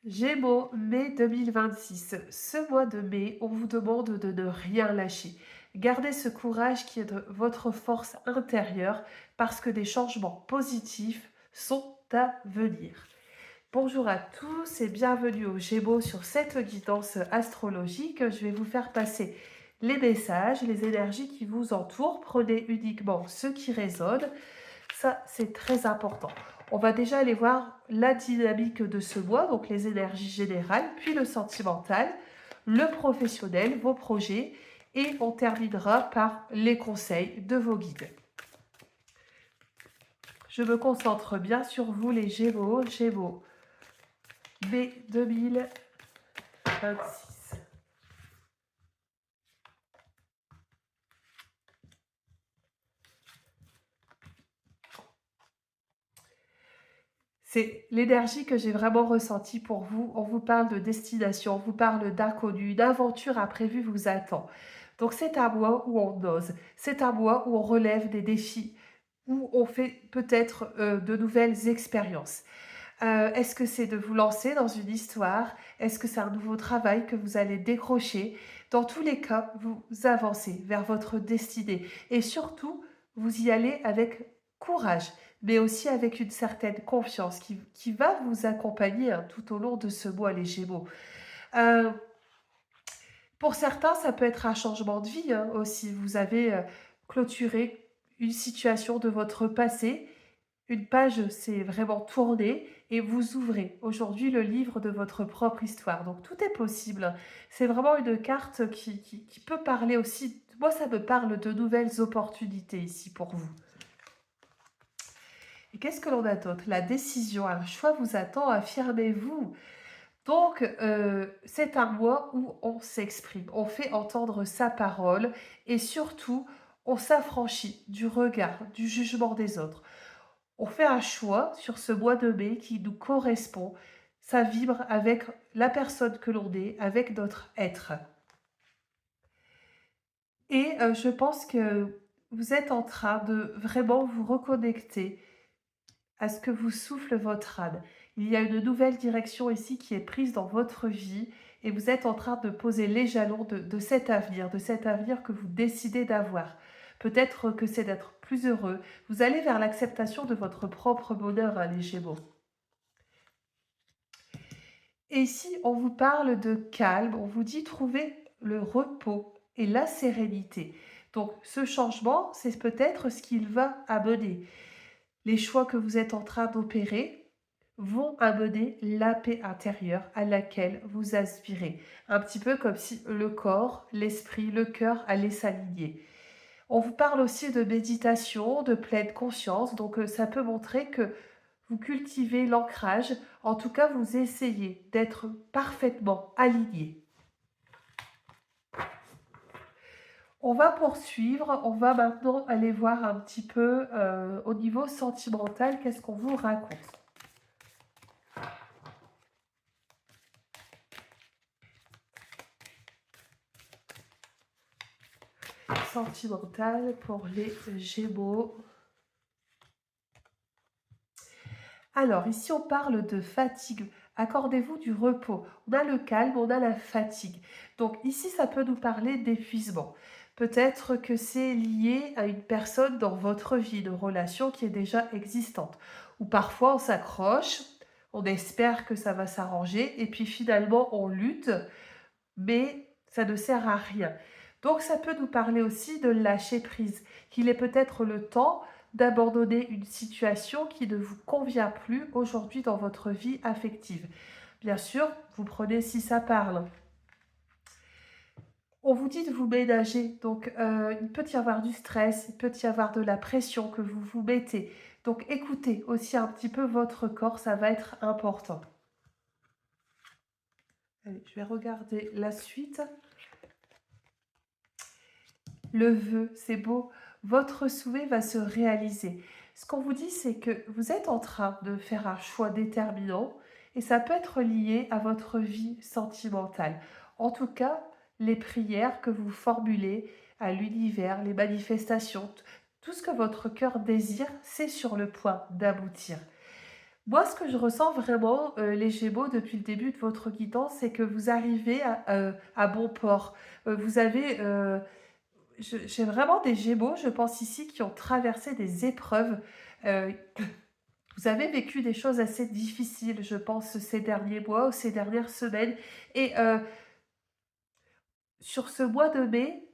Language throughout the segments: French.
Gémeaux, mai 2026. Ce mois de mai, on vous demande de ne rien lâcher. Gardez ce courage qui est de votre force intérieure parce que des changements positifs sont à venir. Bonjour à tous et bienvenue aux Gémeaux sur cette guidance astrologique. Je vais vous faire passer les messages, les énergies qui vous entourent. Prenez uniquement ceux qui résonnent. Ça, c'est très important. On va déjà aller voir la dynamique de ce mois, donc les énergies générales, puis le sentimental, le professionnel, vos projets, et on terminera par les conseils de vos guides. Je me concentre bien sur vous les Gémeaux, Gémeaux, mai 2026. C'est l'énergie que j'ai vraiment ressentie pour vous. On vous parle de destination, on vous parle d'inconnu, d'aventure imprévue vous attend. Donc c'est un mois où on ose, c'est un mois où on relève des défis, où on fait peut-être de nouvelles expériences. Est-ce que c'est de vous lancer dans une histoire? Est-ce que c'est un nouveau travail que vous allez décrocher? Dans tous les cas, vous avancez vers votre destinée et surtout, vous y allez avec courage, mais aussi avec une certaine confiance qui va vous accompagner tout au long de ce mois, les Gémeaux. Euh, pour certains, ça peut être un changement de vie aussi. Vous avez clôturé une situation de votre passé, une page s'est vraiment tournée et vous ouvrez aujourd'hui le livre de votre propre histoire. Donc tout est possible. C'est vraiment une carte qui peut parler aussi. Moi, ça me parle de nouvelles opportunités ici pour vous. Et qu'est-ce que l'on a d'autre? La décision, un choix vous attend, affirmez-vous. Donc, c'est un mois où on s'exprime, on fait entendre sa parole et surtout, on s'affranchit du regard, du jugement des autres. On fait un choix sur ce mois de mai qui nous correspond. Ça vibre avec la personne que l'on est, avec notre être. Et je pense que vous êtes en train de vraiment vous reconnecter à ce que vous souffle votre âme. Il y a une nouvelle direction ici qui est prise dans votre vie et vous êtes en train de poser les jalons de cet avenir que vous décidez d'avoir. Peut-être que c'est d'être plus heureux. Vous allez vers l'acceptation de votre propre bonheur, les Gémeaux. Et ici, on vous parle de calme, on vous dit trouver le repos et la sérénité. Donc, ce changement, c'est peut-être ce qu'il va amener. Les choix que vous êtes en train d'opérer vont amener la paix intérieure à laquelle vous aspirez. Un petit peu comme si le corps, l'esprit, le cœur allaient s'aligner. On vous parle aussi de méditation, de pleine conscience, donc ça peut montrer que vous cultivez l'ancrage, en tout cas vous essayez d'être parfaitement aligné. On va poursuivre, on va maintenant aller voir un petit peu au niveau sentimental, qu'est-ce qu'on vous raconte. Sentimental pour les Gémeaux. Alors, ici, on parle de fatigue. Accordez-vous du repos. On a le calme, on a la fatigue. Donc, ici, ça peut nous parler d'épuisement. Peut-être que c'est lié à une personne dans votre vie, une relation qui est déjà existante. Ou parfois, on s'accroche, on espère que ça va s'arranger, et puis finalement, on lutte, mais ça ne sert à rien. Donc, ça peut nous parler aussi de lâcher prise, qu'il est peut-être le temps d'abandonner une situation qui ne vous convient plus aujourd'hui dans votre vie affective. Bien sûr, vous prenez si ça parle. On vous dit de vous ménager, donc il peut y avoir du stress, il peut y avoir de la pression que vous vous mettez. Donc écoutez aussi un petit peu votre corps, ça va être important. Allez, je vais regarder la suite. Le vœu, c'est beau. Votre souhait va se réaliser. Ce qu'on vous dit, c'est que vous êtes en train de faire un choix déterminant et ça peut être lié à votre vie sentimentale. En tout cas, les prières que vous formulez à l'univers, les manifestations, tout ce que votre cœur désire, c'est sur le point d'aboutir. Moi, ce que je ressens vraiment, les Gémeaux, depuis le début de votre guidance, c'est que vous arrivez à bon port. Vous avez, j'ai vraiment des Gémeaux, je pense ici, qui ont traversé des épreuves. Heu, vous avez vécu des choses assez difficiles, je pense, ces derniers mois ou ces dernières semaines et sur ce mois de mai,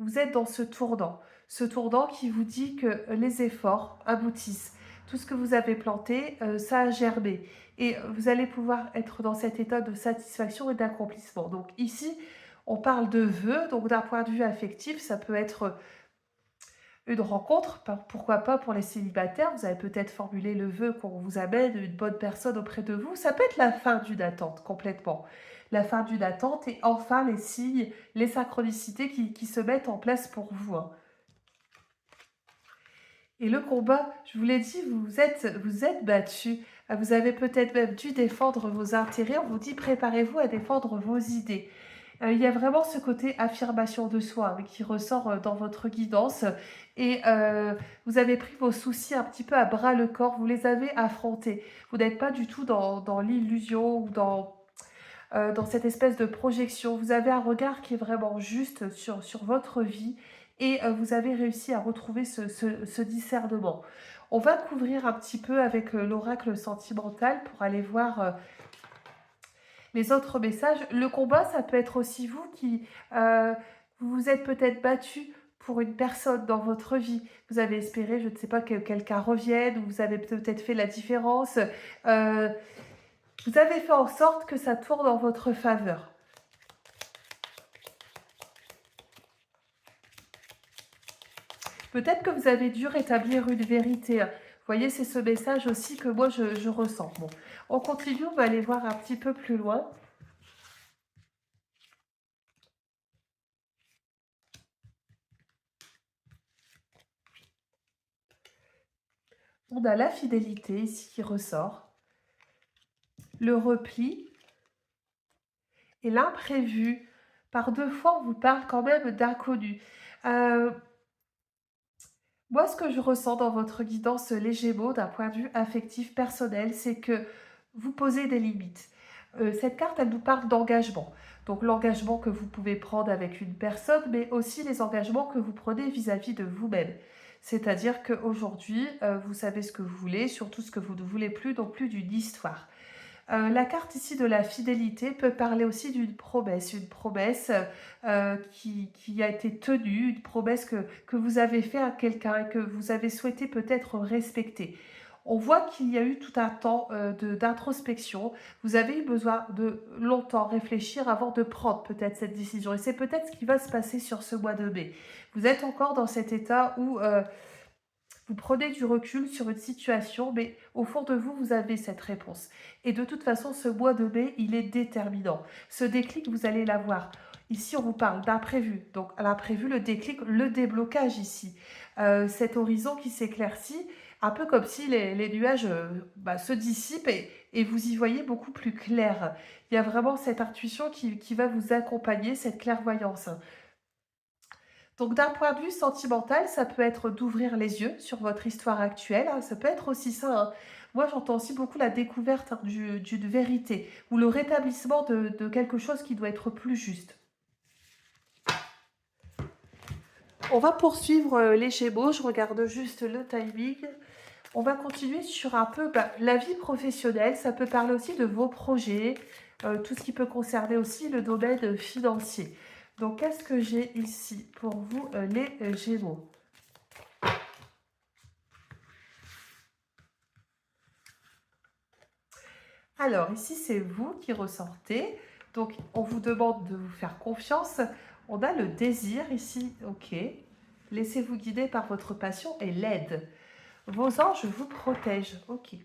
vous êtes dans ce tournant qui vous dit que les efforts aboutissent. Tout ce que vous avez planté, ça a germé et vous allez pouvoir être dans cet état de satisfaction et d'accomplissement. Donc ici, on parle de vœux, donc d'un point de vue affectif, ça peut être une rencontre, pourquoi pas pour les célibataires, vous avez peut-être formulé le vœu qu'on vous amène une bonne personne auprès de vous. Ça peut être la fin d'une attente, complètement. La fin d'une attente et enfin les signes, les synchronicités qui se mettent en place pour vous, hein. Et le combat, je vous l'ai dit, vous êtes battu. Vous avez peut-être même dû défendre vos intérêts. On vous dit préparez-vous à défendre vos idées. Il y a vraiment ce côté affirmation de soi, hein, qui ressort dans votre guidance et vous avez pris vos soucis un petit peu à bras le corps, vous les avez affrontés. Vous n'êtes pas du tout dans l'illusion ou dans cette espèce de projection. Vous avez un regard qui est vraiment juste sur votre vie et vous avez réussi à retrouver ce discernement. On va couvrir un petit peu avec l'oracle sentimental pour aller voir les autres messages. Le combat, ça peut être aussi vous qui vous vous êtes peut-être battu pour une personne dans votre vie. Vous avez espéré, je ne sais pas, que quelqu'un revienne, ou vous avez peut-être fait la différence. Euh, vous avez fait en sorte que ça tourne en votre faveur. Peut-être que vous avez dû rétablir une vérité. Vous voyez, c'est ce message aussi que moi je ressens. Bon, on continue, on va aller voir un petit peu plus loin. On a la fidélité ici qui ressort, le repli et l'imprévu. Par deux fois, on vous parle quand même d'inconnu. Euh, Moi, ce que je ressens dans votre guidance, les Gémeaux, d'un point de vue affectif personnel, c'est que vous posez des limites. Cette carte, elle nous parle d'engagement. Donc l'engagement que vous pouvez prendre avec une personne, mais aussi les engagements que vous prenez vis-à-vis de vous-même. C'est-à-dire qu'aujourd'hui, vous savez ce que vous voulez, surtout ce que vous ne voulez plus, donc plus d'une histoire. La carte ici de la fidélité peut parler aussi d'une promesse, qui a été tenue, une promesse que vous avez fait à quelqu'un et que vous avez souhaité peut-être respecter. On voit qu'il y a eu tout un temps d'introspection. Vous avez eu besoin de longtemps réfléchir avant de prendre peut-être cette décision. Et c'est peut-être ce qui va se passer sur ce mois de mai. Vous êtes encore dans cet état où vous prenez du recul sur une situation, mais au fond de vous, vous avez cette réponse. Et de toute façon, ce mois de mai, il est déterminant. Ce déclic, vous allez l'avoir. Ici, on vous parle d'imprévu. Donc, l'imprévu, le déclic, le déblocage ici. Cet horizon qui s'éclaircit, un peu comme si les nuages se dissipent et vous y voyez beaucoup plus clair. Il y a vraiment cette intuition qui va vous accompagner, cette clairvoyance. Donc d'un point de vue sentimental, ça peut être d'ouvrir les yeux sur votre histoire actuelle, hein, ça peut être aussi ça, hein. Moi, j'entends aussi beaucoup la découverte, hein, d'une vérité ou le rétablissement de quelque chose qui doit être plus juste. On va poursuivre les Gémeaux, je regarde juste le timing. On va continuer sur un peu la vie professionnelle, ça peut parler aussi de vos projets, tout ce qui peut concerner aussi le domaine financier. Donc, qu'est-ce que j'ai ici pour vous, les Gémeaux? Alors, ici, c'est vous qui ressortez. Donc, on vous demande de vous faire confiance. On a le désir ici, ok. Laissez-vous guider par votre passion et l'aide. Vos anges vous protègent, ok.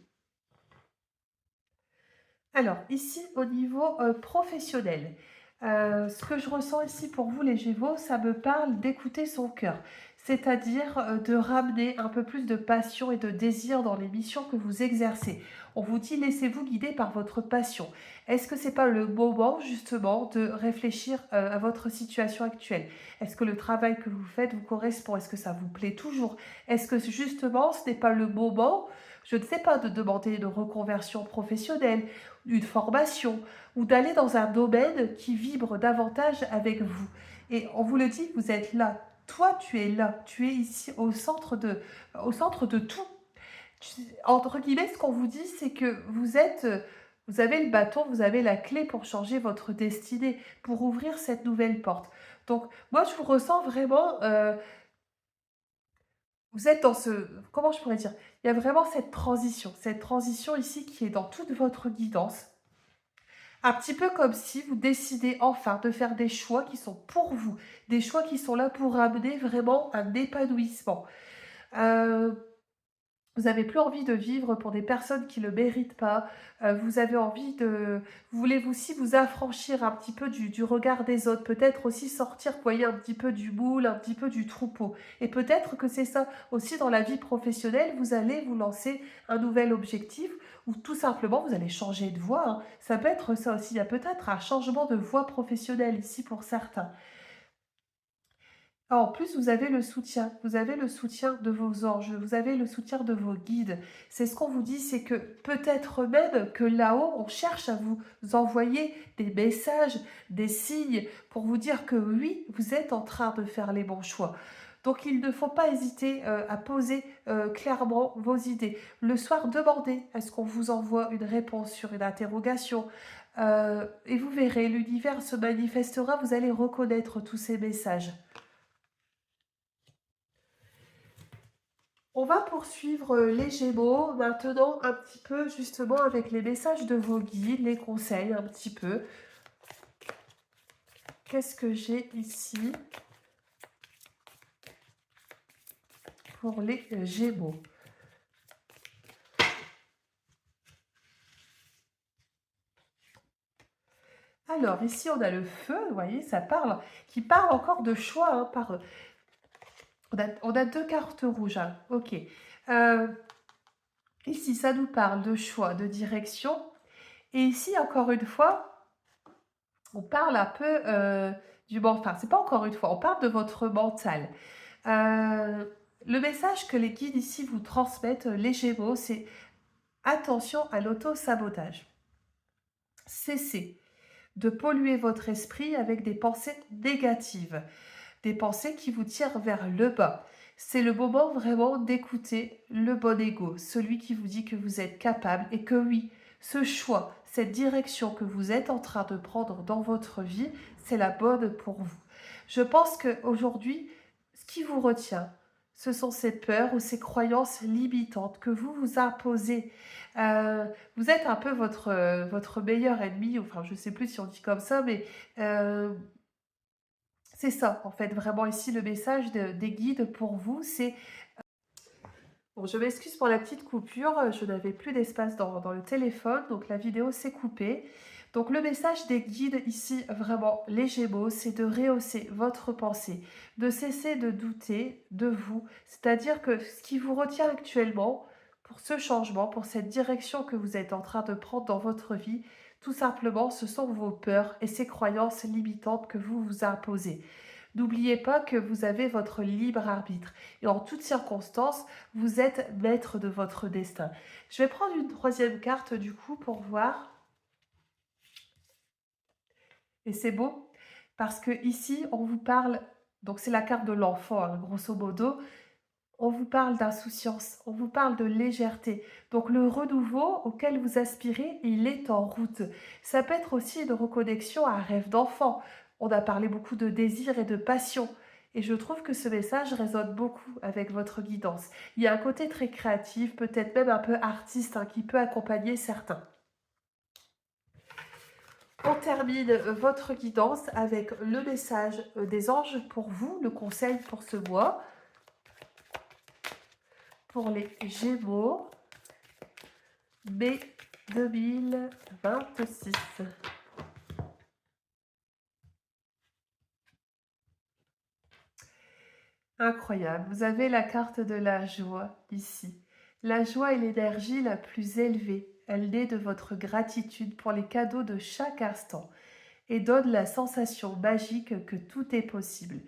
Alors, ici, au niveau professionnel, ce que je ressens ici pour vous, les Gémeaux, ça me parle d'écouter son cœur, c'est-à-dire de ramener un peu plus de passion et de désir dans les missions que vous exercez. On vous dit, laissez-vous guider par votre passion. Est-ce que c'est pas le moment, justement, de réfléchir à votre situation actuelle? Est-ce que le travail que vous faites vous correspond? Est-ce que ça vous plaît toujours? Est-ce que, justement, ce n'est pas le moment je ne sais pas, de demander une reconversion professionnelle, une formation, ou d'aller dans un domaine qui vibre davantage avec vous. Et on vous le dit, vous êtes là. Toi, tu es là. Tu es ici au centre de tout. Entre guillemets, ce qu'on vous dit, c'est que vous avez le bâton, vous avez la clé pour changer votre destinée, pour ouvrir cette nouvelle porte. Donc, moi, je vous ressens vraiment, vous êtes dans comment je pourrais dire? Il y a vraiment cette transition ici qui est dans toute votre guidance. Un petit peu comme si vous décidez enfin de faire des choix qui sont pour vous, des choix qui sont là pour amener vraiment un épanouissement. Euh, Vous avez plus envie de vivre pour des personnes qui ne le méritent pas. Vous avez envie de... Vous voulez aussi vous affranchir un petit peu du regard des autres. Peut-être aussi sortir, vous voyez, un petit peu du moule, un petit peu du troupeau. Et peut-être que c'est ça aussi dans la vie professionnelle. Vous allez vous lancer un nouvel objectif ou tout simplement vous allez changer de voie, hein. Ça peut être ça aussi. Il y a peut-être un changement de voie professionnelle ici pour certains. En plus, vous avez le soutien de vos anges, vous avez le soutien de vos guides. C'est ce qu'on vous dit, c'est que peut-être même que là-haut, on cherche à vous envoyer des messages, des signes pour vous dire que oui, vous êtes en train de faire les bons choix. Donc il ne faut pas hésiter à poser clairement vos idées. Le soir, demandez à ce qu'on vous envoie une réponse sur une interrogation. Et vous verrez, l'univers se manifestera, vous allez reconnaître tous ces messages. On va poursuivre les Gémeaux maintenant un petit peu justement avec les messages de vos guides, les conseils un petit peu. Qu'est-ce que j'ai ici pour les Gémeaux? Alors ici on a le feu, vous voyez, ça parle, qui parle encore de choix, hein, on a deux cartes rouges, hein, ok. Euh, Ici ça nous parle de choix, de direction. Et ici encore une fois, on parle un peu du mental. Enfin, c'est pas encore une fois, on parle de votre mental. Euh, le message que les guides ici vous transmettent, les Gémeaux, c'est attention à l'auto-sabotage. Cessez de polluer votre esprit avec des pensées négatives, des pensées qui vous tirent vers le bas. C'est le moment vraiment d'écouter le bon ego, celui qui vous dit que vous êtes capable et que oui, ce choix, cette direction que vous êtes en train de prendre dans votre vie, c'est la bonne pour vous. Je pense qu'aujourd'hui, ce qui vous retient, ce sont ces peurs ou ces croyances limitantes que vous vous imposez. Vous êtes un peu votre meilleur ennemi, enfin je ne sais plus si on dit comme ça, mais c'est ça, en fait, vraiment ici le message des guides pour vous, c'est... Bon, je m'excuse pour la petite coupure, je n'avais plus d'espace dans le téléphone, donc la vidéo s'est coupée. Donc le message des guides ici, vraiment, les Gémeaux, c'est de rehausser votre pensée, de cesser de douter de vous. C'est-à-dire que ce qui vous retient actuellement pour ce changement, pour cette direction que vous êtes en train de prendre dans votre vie, tout simplement, ce sont vos peurs et ces croyances limitantes que vous vous imposez. N'oubliez pas que vous avez votre libre arbitre et en toutes circonstances, vous êtes maître de votre destin. Je vais prendre une troisième carte du coup pour voir. Et c'est beau parce que ici, on vous parle, donc c'est la carte de l'enfant, hein, grosso modo, on vous parle d'insouciance, on vous parle de légèreté. Donc le renouveau auquel vous aspirez, il est en route. Ça peut être aussi une reconnexion à un rêve d'enfant. On a parlé beaucoup de désir et de passion. Et je trouve que ce message résonne beaucoup avec votre guidance. Il y a un côté très créatif, peut-être même un peu artiste, hein, qui peut accompagner certains. On termine votre guidance avec le message des anges pour vous, le conseil pour ce mois. Pour les Gémeaux, mai 2026. Incroyable, vous avez la carte de la joie ici. La joie est l'énergie la plus élevée. Elle naît de votre gratitude pour les cadeaux de chaque instant et donne la sensation magique que tout est possible.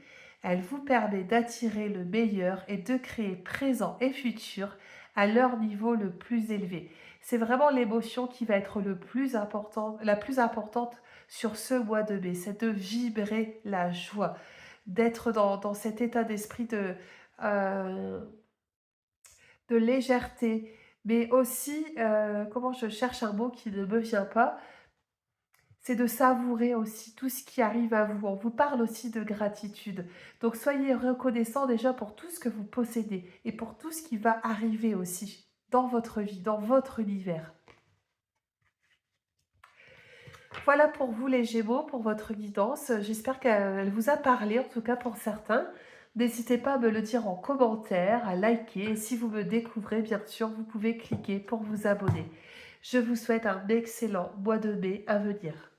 Elle vous permet d'attirer le meilleur et de créer présent et futur à leur niveau le plus élevé. C'est vraiment l'émotion qui va être la plus importante sur ce mois de mai, c'est de vibrer la joie, d'être dans cet état d'esprit euh, de légèreté, mais aussi, comment je cherche un mot qui ne me vient pas, c'est de savourer aussi tout ce qui arrive à vous. On vous parle aussi de gratitude. Donc soyez reconnaissant déjà pour tout ce que vous possédez et pour tout ce qui va arriver aussi dans votre vie, dans votre univers. Voilà pour vous les Gémeaux, pour votre guidance. J'espère qu'elle vous a parlé, en tout cas pour certains. N'hésitez pas à me le dire en commentaire, à liker. Et si vous me découvrez, bien sûr, vous pouvez cliquer pour vous abonner. Je vous souhaite un excellent mois de mai à venir.